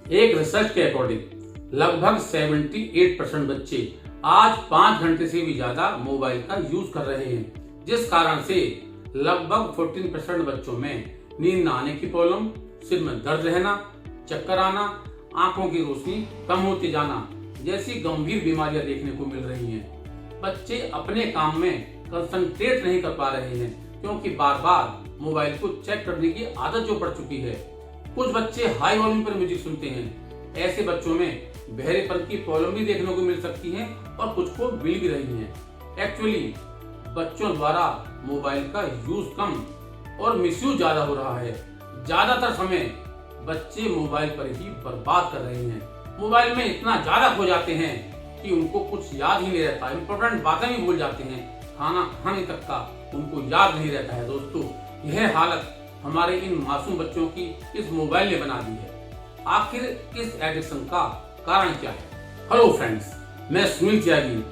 एक रिसर्च के अकॉर्डिंग लगभग 78% बच्चे आज 5 घंटे से भी ज्यादा मोबाइल का यूज कर रहे हैं, जिस कारण से लगभग 14% बच्चों में नींद न आने की प्रॉब्लम, सिर में दर्द रहना, चक्कर आना, आंखों की रोशनी कम होती जाना जैसी गंभीर बीमारियां देखने को मिल रही हैं। बच्चे अपने काम में कंसंट्रेट नहीं कर पा रहे हैं क्योंकि बार बार मोबाइल को चेक करने की आदत जो पड़ चुकी है। कुछ बच्चे हाई वॉल्यूम पर म्यूजिक सुनते हैं। ऐसे बच्चों में बहरेपन की प्रॉब्लम भी देखने को मिल सकती है और कुछ को मिल भी रही है। एक्चुअली बच्चों द्वारा मोबाइल का यूज कम और मिसयूज ज्यादा हो रहा है। ज्यादातर समय बच्चे मोबाइल पर ही बर्बाद कर रहे हैं। मोबाइल में इतना ज्यादा खो जाते हैं कि उनको कुछ याद ही नहीं रहता, इंपॉर्टेंट बातें भी भूल जाते हैं, खाना खाने तक का उनको याद नहीं रहता है। दोस्तों, यह हालत हमारे इन मासूम बच्चों की इस मोबाइल ने बना दी है। आखिर इस एडिक्शन का कारण क्या है? हेलो फ्रेंड्स, मैं सुनील त्यागी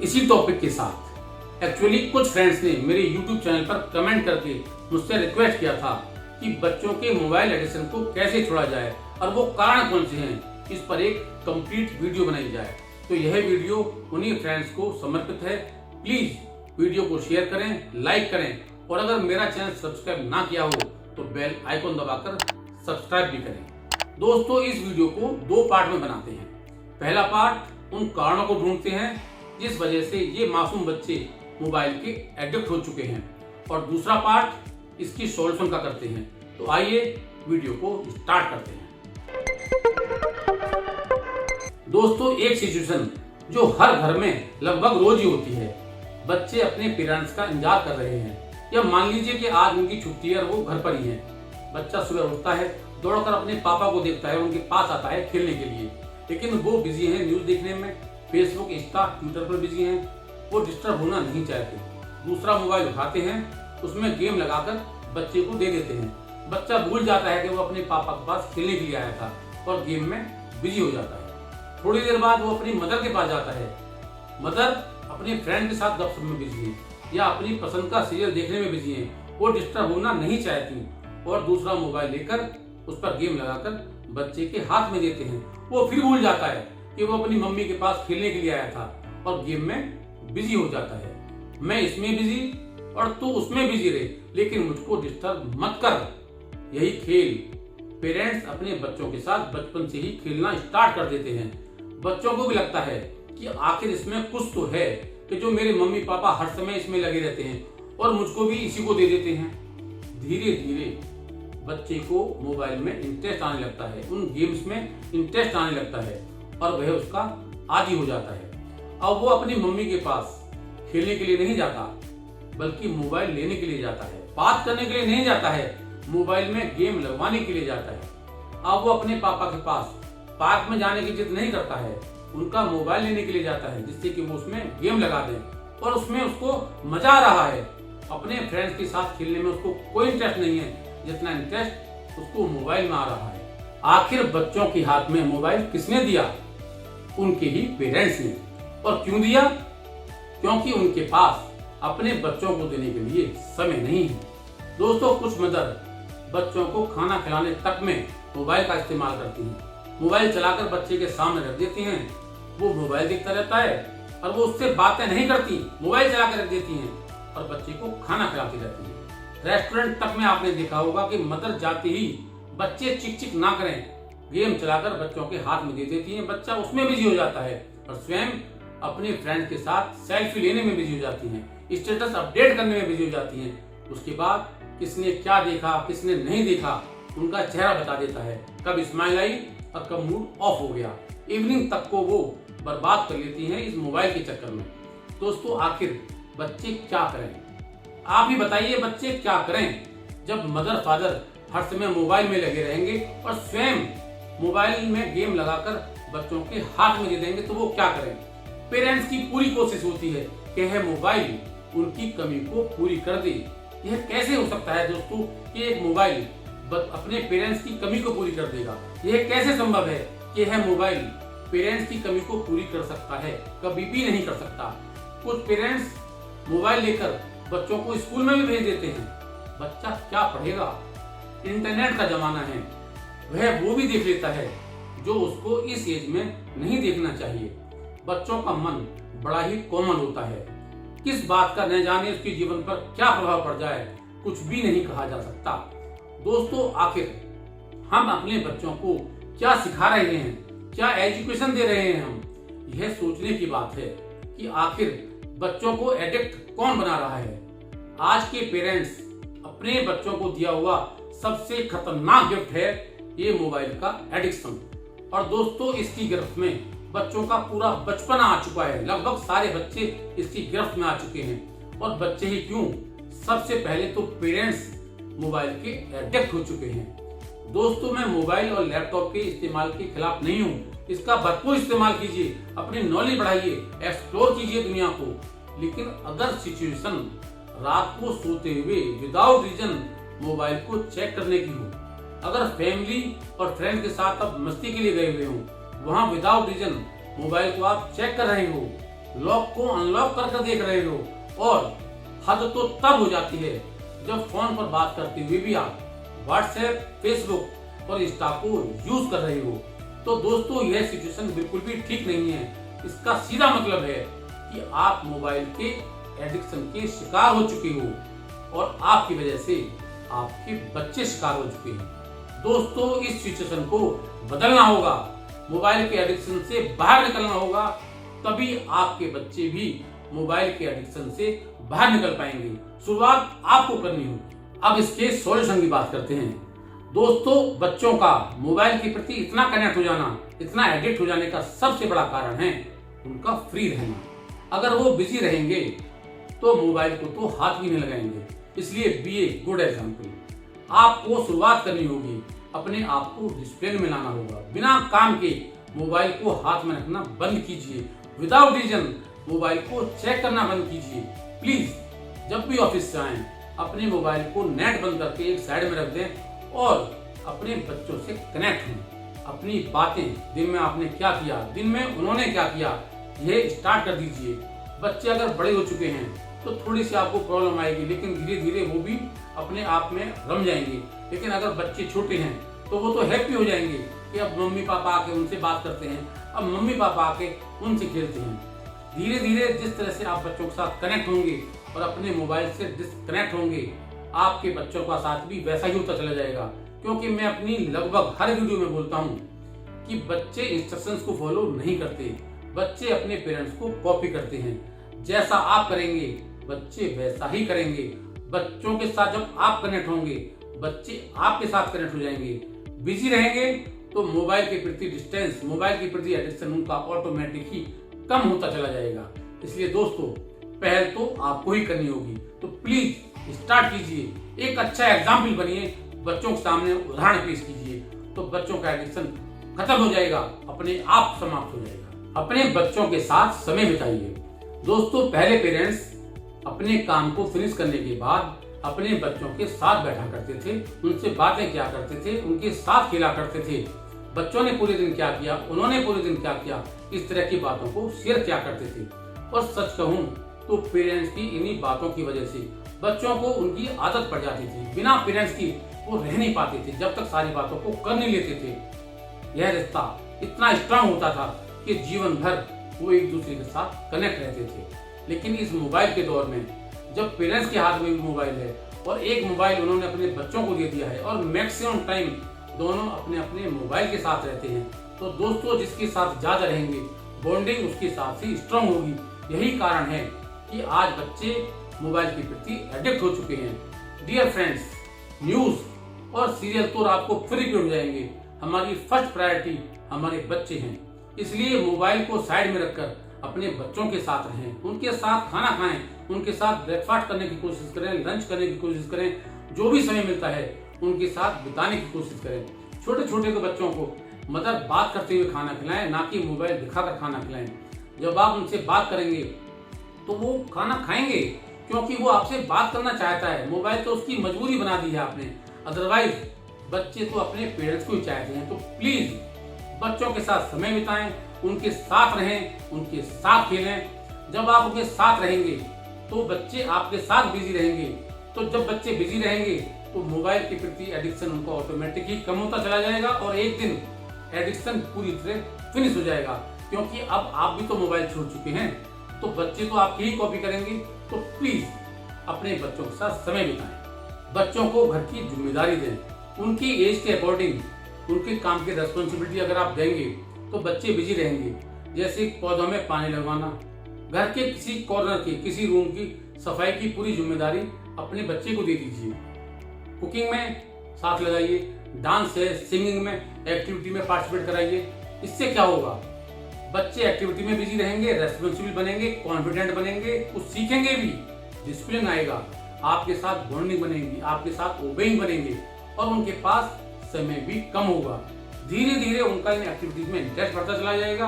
इसी टॉपिक के साथ। एक्चुअली कुछ फ्रेंड्स ने मेरे YouTube चैनल पर कमेंट करके मुझसे रिक्वेस्ट किया था कि बच्चों के मोबाइल एडिक्शन को कैसे छोड़ा जाए और वो कारण कौन से हैं, इस पर एक कंप्लीट वीडियो बनाई जाए। तो यह वीडियो उन्हीं फ्रेंड्स को समर्पित है। प्लीज वीडियो को शेयर करें, लाइक करें और अगर मेरा चैनल सब्सक्राइब ना किया हो तो बेल आइकॉन दबाकर सब्सक्राइब भी करें। दोस्तों, इस वीडियो को 2 पार्ट में बनाते हैं। पहला पार्ट उन कारणों को ढूंढते हैं जिस वजह से ये मासूम बच्चे मोबाइल के एडिक्ट हो चुके हैं और दूसरा पार्ट इसकी सॉल्यूशन का करते हैं। तो आइए वीडियो को स्टार्ट करते हैं। दोस्तों, एक सिचुएशन जो हर घर में लगभग रोज ही होती है। बच्चे अपने पेरेंट्स का इंतजार कर रहे हैं या मान लीजिए कि आज उनकी छुट्टी है और वो घर पर ही है। बच्चा सुबह उठता है, दौड़कर अपने पापा को देखता है, उनके पास आता है खेलने के लिए, लेकिन वो बिजी हैं न्यूज देखने में, फेसबुक, इंस्टा, ट्विटर पर बिजी हैं। वो डिस्टर्ब होना नहीं चाहते। दूसरा मोबाइल उठाते हैं, उसमें गेम लगाकर बच्चे को दे देते हैं। बच्चा भूल जाता है कि वो अपने पापा के पास खेलने के लिए आया था और गेम में बिजी हो जाता है। थोड़ी देर बाद वो अपनी मदर के पास जाता है। मदर अपने फ्रेंड के साथ गपशप में बिजी है या अपनी पसंद का सीरियल देखने में बिजी हैं। वो डिस्टर्ब होना नहीं चाहती और दूसरा मोबाइल लेकर उस पर गेम लगाकर बच्चे के हाथ में देते हैं। वो फिर भूल जाता है कि वो अपनी मम्मी के पास खेलने के लिए आया था और गेम में बिजी हो जाता है। मैं इसमें बिजी और तू उसमें बिजी रहे, लेकिन मुझको डिस्टर्ब मत कर। यही खेल पेरेंट्स अपने बच्चों के साथ बचपन से ही खेलना स्टार्ट कर देते हैं। बच्चों को भी लगता है कि आखिर इसमें कुछ तो है कि जो मेरे मम्मी पापा हर समय इसमें लगे रहते हैं और मुझको भी इसी को दे देते हैं। धीरे धीरे बच्चे को मोबाइल में इंटरेस्ट आने लगता है, उन गेम्स में इंटरेस्ट आने लगता है और वह उसका आदी हो जाता है। अब वो अपनी मम्मी के पास खेलने के लिए नहीं जाता, बल्कि मोबाइल लेने के लिए जाता है। बात करने के लिए नहीं जाता है, मोबाइल में गेम लगवाने के लिए जाता है। अब वो अपने पापा के पास पार्क में जाने की जिद नहीं करता है, उनका मोबाइल लेने के लिए जाता है जिससे कि वो उसमें गेम लगा दें और उसमें उसको मजा आ रहा है। अपने फ्रेंड्स के साथ खेलने में उसको कोई इंटरेस्ट नहीं है जितना इंटरेस्ट उसको मोबाइल में आ रहा है। आखिर बच्चों के हाथ में मोबाइल किसने दिया? उनके ही पेरेंट्स ने। और क्यों दिया? क्योंकि उनके पास अपने बच्चों को देने के लिए समय नहीं है। दोस्तों, कुछ मदर बच्चों को खाना खिलाने तक में मोबाइल का इस्तेमाल करती हैं। मोबाइल चलाकर बच्चे के सामने रख देती हैं, वो मोबाइल देखता रहता है और वो उससे बातें नहीं करती, मोबाइल चलाकर रख देती हैं और बच्चे को खाना खिलाती रहती हैं। रेस्टोरेंट तक में आपने देखा होगा कि मदर जाते ही बच्चे चिक चिक ना करें, गेम चलाकर बच्चों के हाथ में दे देती हैं। बच्चा उसमें बिजी हो जाता है और स्वयं अपने फ्रेंड के साथ सेल्फी लेने में बिजी हो जाती हैं, स्टेटस अपडेट करने में बिजी हो जाती हैं। उसके बाद किसने क्या देखा, किसने नहीं देखा, उनका चेहरा बता देता है। कब स्माइल आई और कब मूड ऑफ हो गया। इवनिंग तक को वो बर्बाद कर लेती हैं इस मोबाइल के चक्कर में। दोस्तों, आखिर बच्चे क्या करें? आप ही बताइए, बच्चे क्या करें जब मदर फादर हर समय मोबाइल में लगे रहेंगे और स्वयं मोबाइल में गेम लगाकर बच्चों के हाथ में दे देंगे तो वो क्या करें? पेरेंट्स की पूरी कोशिश होती है कि यह मोबाइल उनकी कमी को पूरी कर दे। यह कैसे हो सकता है दोस्तों कि एक मोबाइल अपने पेरेंट्स की कमी को पूरी कर देगा? यह कैसे संभव है कि यह मोबाइल पेरेंट्स की कमी को पूरी कर सकता है? कभी भी नहीं कर सकता। कुछ पेरेंट्स मोबाइल लेकर बच्चों को स्कूल में भी भेज देते हैं। बच्चा क्या पढ़ेगा? इंटरनेट का जमाना है, वह वो भी देख लेता है जो उसको इस एज में नहीं देखना चाहिए। बच्चों का मन बड़ा ही कोमल होता है, किस बात का न जाने उसके जीवन पर क्या प्रभाव पड़ जाए कुछ भी नहीं कहा जा सकता। दोस्तों, आखिर हम अपने बच्चों को क्या सिखा रहे हैं, क्या एजुकेशन दे रहे हैं हम, यह सोचने की बात है कि आखिर बच्चों को एडिक्ट कौन बना रहा है। आज के पेरेंट्स अपने बच्चों को दिया हुआ सबसे खतरनाक गिफ्ट है ये मोबाइल का एडिक्शन। और दोस्तों, इसकी गिरफ्त में बच्चों का पूरा बचपन आ चुका है। लगभग सारे बच्चे इसकी गिरफ्त में आ चुके हैं। और बच्चे ही क्यों, सबसे पहले तो पेरेंट्स मोबाइल के एडिक्ट हो चुके हैं। दोस्तों, मैं मोबाइल और लैपटॉप के इस्तेमाल के खिलाफ नहीं हूँ। इसका भरपूर इस्तेमाल कीजिए, अपनी नॉलेज बढ़ाइए, एक्सप्लोर कीजिए दुनिया को। लेकिन अगर सिचुएशन रात को सोते हुए विदाउट रीजन मोबाइल को चेक करने की हो, अगर फैमिली और फ्रेंड के साथ आप मस्ती के लिए गए हुए हो, वहां विदाउट रीजन मोबाइल को आप चेक कर रहे हो, लॉक को अनलॉक कर देख रहे हो, और हद तो तब हो जाती है जब फोन पर बात करते हुए भी आप व्हाट्सएप, फेसबुक और इंस्टा को यूज कर रहे हो, तो दोस्तों यह सिचुएशन बिल्कुल भी ठीक नहीं है। इसका सीधा मतलब है कि आप मोबाइल के एडिक्शन के शिकार हो चुके हो और आपकी वजह से आपके बच्चे शिकार हो चुके हैं। दोस्तों, इस सिचुएशन को बदलना होगा, मोबाइल के एडिक्शन से बाहर निकलना होगा, तभी आपके बच्चे भी मोबाइल के एडिक्शन से बाहर निकल पाएंगे। शुरुआत आपको करनी होगी। अब इसके सॉल्यूशन की बात करते हैं। दोस्तों, बच्चों का मोबाइल के प्रति इतना कनेक्ट हो जाना, इतना एडिक्ट हो जाने का सबसे बड़ा कारण है उनका फ्री रहना। अगर वो बिजी रहेंगे तो मोबाइल को तो हाथ भी नहीं लगाएंगे। इसलिए बी ए गुड एग्जाम्पल। आपको शुरुआत करनी होगी, अपने आप को डिसिप्लिन में लाना होगा। बिना काम के मोबाइल को हाथ में रखना बंद कीजिए। विदाउट रीजन मोबाइल को चेक करना बंद कीजिए। प्लीज, जब भी ऑफिस से आए अपने मोबाइल को नेट बंद करके एक साइड में रख दें और अपने बच्चों से कनेक्ट हों। अपनी बातें, दिन में आपने क्या किया, दिन में उन्होंने क्या किया, यह स्टार्ट कर दीजिए। बच्चे अगर बड़े हो चुके हैं तो थोड़ी सी आपको प्रॉब्लम आएगी, लेकिन धीरे धीरे वो भी अपने आप में रम जाएंगे। लेकिन अगर बच्चे छोटे हैं तो वो तो हैप्पी हो जाएंगे कि अब मम्मी पापा आके उनसे बात करते हैं, अब मम्मी पापा आके उनसे खेलते हैं। धीरे धीरे जिस तरह से आप बच्चों के साथ कनेक्ट होंगे और अपने मोबाइल से डिस्कनेक्ट होंगे, आपके बच्चों का साथ भी वैसा ही होता चला जाएगा। क्योंकि मैं अपनी लगभग हर वीडियो में बोलता हूँ कि बच्चे इंस्ट्रक्शंस को फॉलो नहीं करते, बच्चे अपने पेरेंट्स को कॉपी करते हैं। जैसा आप करेंगे बच्चे वैसा ही करेंगे। बच्चों के साथ जब आप कनेक्ट होंगे, बच्चे आपके साथ कनेक्ट हो जाएंगे। बिजी रहेंगे तो मोबाइल के प्रति डिस्टेंस, मोबाइल के प्रति एडिक्शन उनका ऑटोमेटिक ही कम होता चला जाएगा। इसलिए दोस्तों, पहल तो आपको ही करनी होगी। तो प्लीज स्टार्ट कीजिए, एक अच्छा एग्जाम्पल बनिए, बच्चों के सामने उदाहरण पेश कीजिए, तो बच्चों का एडिक्शन खत्म हो जाएगा, अपने आप समाप्त हो जाएगा। अपने बच्चों के साथ समय बिताइए। दोस्तों, पहले पेरेंट्स अपने काम को फिनिश करने के बाद अपने बच्चों के साथ बैठा करते थे, उनसे बातें किया करते थे, उनके साथ खेला करते थे। बच्चों ने पूरे दिन क्या किया, उन्होंने पूरे दिन क्या किया, इस तरह की बातों को शेयर किया करते थे। और सच कहूं तो पेरेंट्स की इन्हीं बातों की वजह से बच्चों को उनकी आदत पड़ जाती थी। बिना पेरेंट्स की वो रह नहीं पाते थे, जब तक सारी बातों को कर नहीं लेते थे। यह रिश्ता इतना स्ट्रांग होता था कि जीवन भर वो एक दूसरे के साथ कनेक्ट रहते थे। लेकिन इस मोबाइल के दौर में जब पेरेंट्स के हाथ में भी मोबाइल है और एक मोबाइल उन्होंने अपने बच्चों को दे दिया है और मैक्सिमम टाइम दोनों अपने अपने मोबाइल के साथ रहते हैं, तो दोस्तों जिसके साथ ज्यादा रहेंगे बॉन्डिंग उसके साथ ही स्ट्रांग होगी। यही कारण है कि आज बच्चे मोबाइल के प्रति एडिक्ट हो चुके हैं। डियर फ्रेंड्स, न्यूज और सीरियल तो आपको फ्री पे हो जाएंगे। हमारी फर्स्ट प्रायोरिटी हमारे बच्चे हैं, इसलिए मोबाइल को साइड में रखकर अपने बच्चों के साथ रहें, उनके साथ खाना खाएं, उनके साथ ब्रेकफास्ट करने की कोशिश करें, लंच करने की कोशिश करें, जो भी समय मिलता है उनके साथ बिताने की कोशिश करें। छोटे छोटे को बच्चों को मदर बात करते हुए खाना खिलाएं, ना कि मोबाइल दिखाकर खाना खिलाएं। जब आप उनसे बात करेंगे तो वो खाना खाएंगे, क्योंकि वो आपसे बात करना चाहता है। मोबाइल तो उसकी मजबूरी बना दी है आपने, अदरवाइज बच्चे तो अपने पेरेंट्स को ही चाहते हैं। तो प्लीज बच्चों के साथ समय बिताएं, उनके साथ रहें, उनके साथ खेलें। जब आप उनके साथ रहेंगे तो बच्चे आपके साथ बिजी रहेंगे। तो जब बच्चे बिजी रहेंगे तो मोबाइल के प्रति एडिक्शन उनको ऑटोमेटिकली कम होता चला जाएगा और एक दिन एडिक्शन पूरी तरह फिनिश हो जाएगा, क्योंकि अब आप भी तो मोबाइल छोड़ चुके हैं, तो बच्चे तो आपकी ही कॉपी करेंगे। तो प्लीज अपने बच्चों के साथ समय बिताएं, बच्चों को घर की जिम्मेदारी दें, उनकी एज के अकॉर्डिंग उनके काम की रेस्पॉन्सिबिलिटी अगर आप देंगे तो बच्चे बिजी रहेंगे। जैसे पौधों में पानी लगवाना, घर के किसी कॉर्नर की, किसी रूम की सफाई की पूरी जिम्मेदारी अपने बच्चे को दे दीजिए। कुकिंग में साथ लगाइए, डांस है, सिंगिंग में, एक्टिविटी में पार्टिसिपेट कराइए। इससे क्या होगा, बच्चे एक्टिविटी में बिजी रहेंगे, रेस्पॉन्सिबल बनेंगे, कॉन्फिडेंट बनेंगे, कुछ सीखेंगे भी, डिसिप्लिन आएगा, आपके साथ बॉन्डिंग बनेगी, आपके साथ ओबेइंग बनेंगे और उनके पास समय भी कम होगा। धीरे धीरे उनका इन एक्टिविटीज में इंटरेस्ट बढ़ता चला जाएगा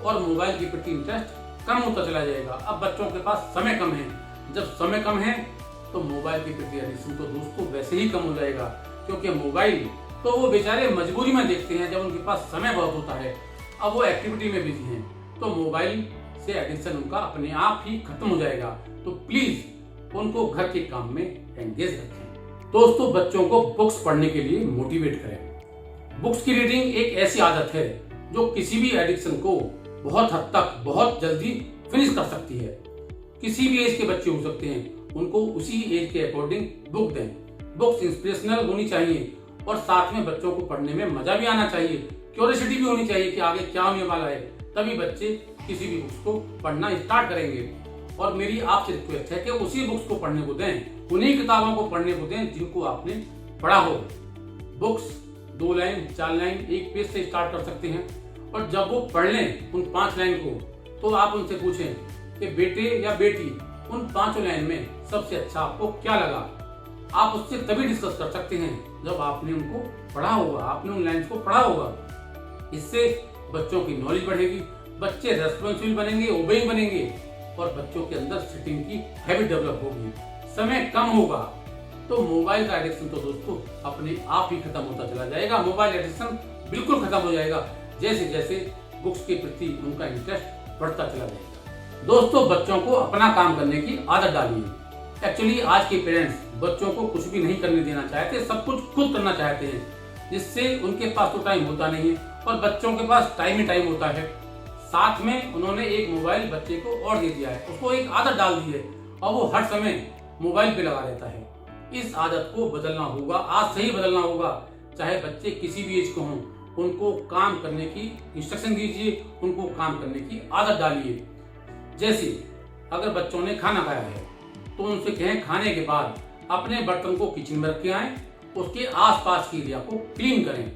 और मोबाइल के प्रति इंटरेस्ट कम होता चला जाएगा। अब बच्चों के पास समय कम है, जब समय कम है तो मोबाइल के प्रति एडिक्शन तो दोस्तों वैसे ही कम हो जाएगा, क्योंकि मोबाइल तो वो बेचारे मजबूरी में देखते हैं जब उनके पास समय बहुत होता है। अब वो एक्टिविटी में बिजी हैं, तो मोबाइल से एडिक्शन उनका अपने आप ही खत्म हो जाएगा। तो प्लीज उनको घर के काम में एंगेज रखें। दोस्तों, बच्चों को बुक्स पढ़ने के लिए मोटिवेट करें। बुक्स की रीडिंग एक ऐसी आदत है जो किसी भी एडिक्शन को बहुत हद तक बहुत जल्दी फिनिश कर सकती है। किसी भी एज के बच्चे हो सकते हैं, उनको उसी एज के अकॉर्डिंग बुक दें। बुक्स इंस्पिरेशनल होनी चाहिए और साथ में बच्चों को पढ़ने में मजा भी आना चाहिए, क्यूरियोसिटी भी होनी चाहिए कि आगे क्या होने वाला है। तभी बच्चे किसी भी बुक्स को पढ़ना स्टार्ट करेंगे। और मेरी आपसे रिक्वेस्ट है कि उसी बुक्स को पढ़ने को दें, उन्हीं किताबों को पढ़ने को दें जिनको आपने पढ़ा हो। बुक्स 2 लाइन, 4 लाइन, 1 पेज से स्टार्ट कर सकते हैं और जब वो पढ़ लें उन 5 लाइन को, तो आप उनसे पूछें कि बेटे या बेटी, उन 5 लाइन में सबसे अच्छा आपको क्या लगा। आप उससे तभी डिस्कस कर सकते हैं जब आपने उनको पढ़ा होगा, आपने उन लाइन्स को पढ़ा होगा। इससे बच्चों की नॉलेज बढ़ेगी, बच्चे रेस्पॉन्सिबल बनेंगे, ओबेइंग बनेंगे और बच्चों के अंदर सिटिंग की हैबिट डेवलप होगी। समय कम होगा तो मोबाइल का एडिक्शन तो दोस्तों अपने आप ही खत्म होता चला जाएगा। मोबाइल एडिक्शन बिल्कुल खत्म हो जाएगा जैसे जैसे बुक्स के प्रति उनका इंटरेस्ट बढ़ता चला जाएगा। दोस्तों, बच्चों को अपना काम करने की आदत डालिए। एक्चुअली आज के पेरेंट्स बच्चों को कुछ भी नहीं करने देना चाहते, सब कुछ खुद करना चाहते हैं, जिससे उनके पास तो टाइम होता नहीं है और बच्चों के पास टाइम ही टाइम होता है। साथ में उन्होंने एक मोबाइल बच्चे को और दे दिया है, उसको एक आदत डाल दी है और वो हर समय मोबाइल पे लगा रहता है। इस आदत को बदलना होगा, आज से ही बदलना होगा। चाहे बच्चे किसी भी एज को हों, उनको काम करने की इंस्ट्रक्शन दीजिए, उनको काम करने की आदत डालिए। जैसे अगर बच्चों ने खाना खाया है तो उनसे कहें खाने के बाद अपने बर्तन को किचन में रख के आएं, उसके आसपास की एरिया को क्लीन करें।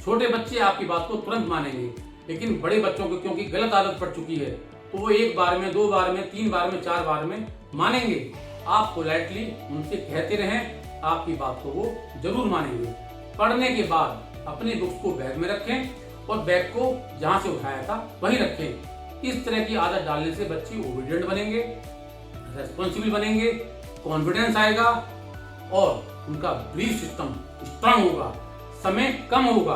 छोटे बच्चे आपकी बात को तुरंत मानेंगे, लेकिन बड़े बच्चों को क्योंकि गलत आदत पड़ चुकी है तो वो 1 बार में, 2 बार में, 3 बार में, 4 बार में मानेंगे। आप पोलाइटली उनसे कहते रहें, आपकी बात को वो जरूर मानेंगे। पढ़ने के बाद अपने बुक्स को बैग में रखें और बैग को जहां से उठाया था वहीं रखें। इस तरह की आदत डालने से बच्चे ओबीडिएंट बनेंगे, रेस्पॉन्सिबल बनेंगे, कॉन्फिडेंस आएगा और उनका बिलीफ सिस्टम स्ट्रांग होगा। समय कम होगा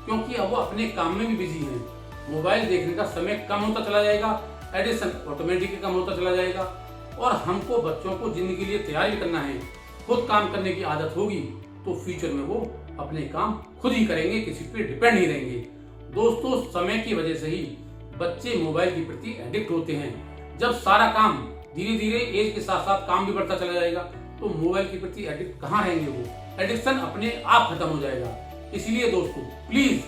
क्योंकि अब वो अपने काम में भी बिजी हैं। मोबाइल देखने का समय कम होता चला जाएगा, एडिक्शन ऑटोमेटिकली कम होता चला जाएगा और हमको बच्चों को जिंदगी के लिए तैयार भी करना है। खुद काम करने की आदत होगी तो फ्यूचर में वो अपने काम खुद ही करेंगे, किसी पे डिपेंड नहीं रहेंगे। दोस्तों, समय की वजह से ही बच्चे मोबाइल के प्रति एडिक्ट होते हैं। जब सारा काम धीरे धीरे एज के साथ साथ काम भी बढ़ता चला जाएगा तो मोबाइल के प्रति एडिक्ट कहाँ रहेंगे वो, एडिक्शन अपने आप खत्म हो जाएगा। इसलिए दोस्तों प्लीज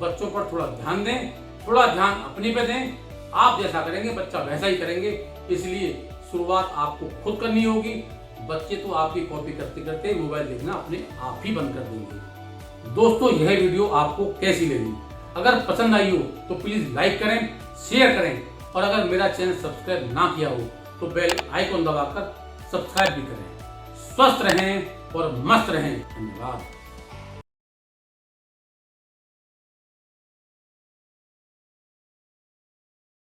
बच्चों पर थोड़ा ध्यान दें, थोड़ा ध्यान अपने पे दें। आप जैसा करेंगे बच्चा वैसा ही करेंगे, इसलिए शुरुआत आपको खुद करनी होगी। बच्चे तो आपकी कॉपी करते करते मोबाइल देखना अपने आप ही बंद कर देंगे। दोस्तों, यह वीडियो आपको कैसी लगी? अगर पसंद आई हो तो प्लीज लाइक करें, शेयर करें और अगर मेरा चैनल सब्सक्राइब ना किया हो तो बेल आइकॉन दबाकर सब्सक्राइब भी करें। स्वस्थ रहें और मस्त रहें। धन्यवाद।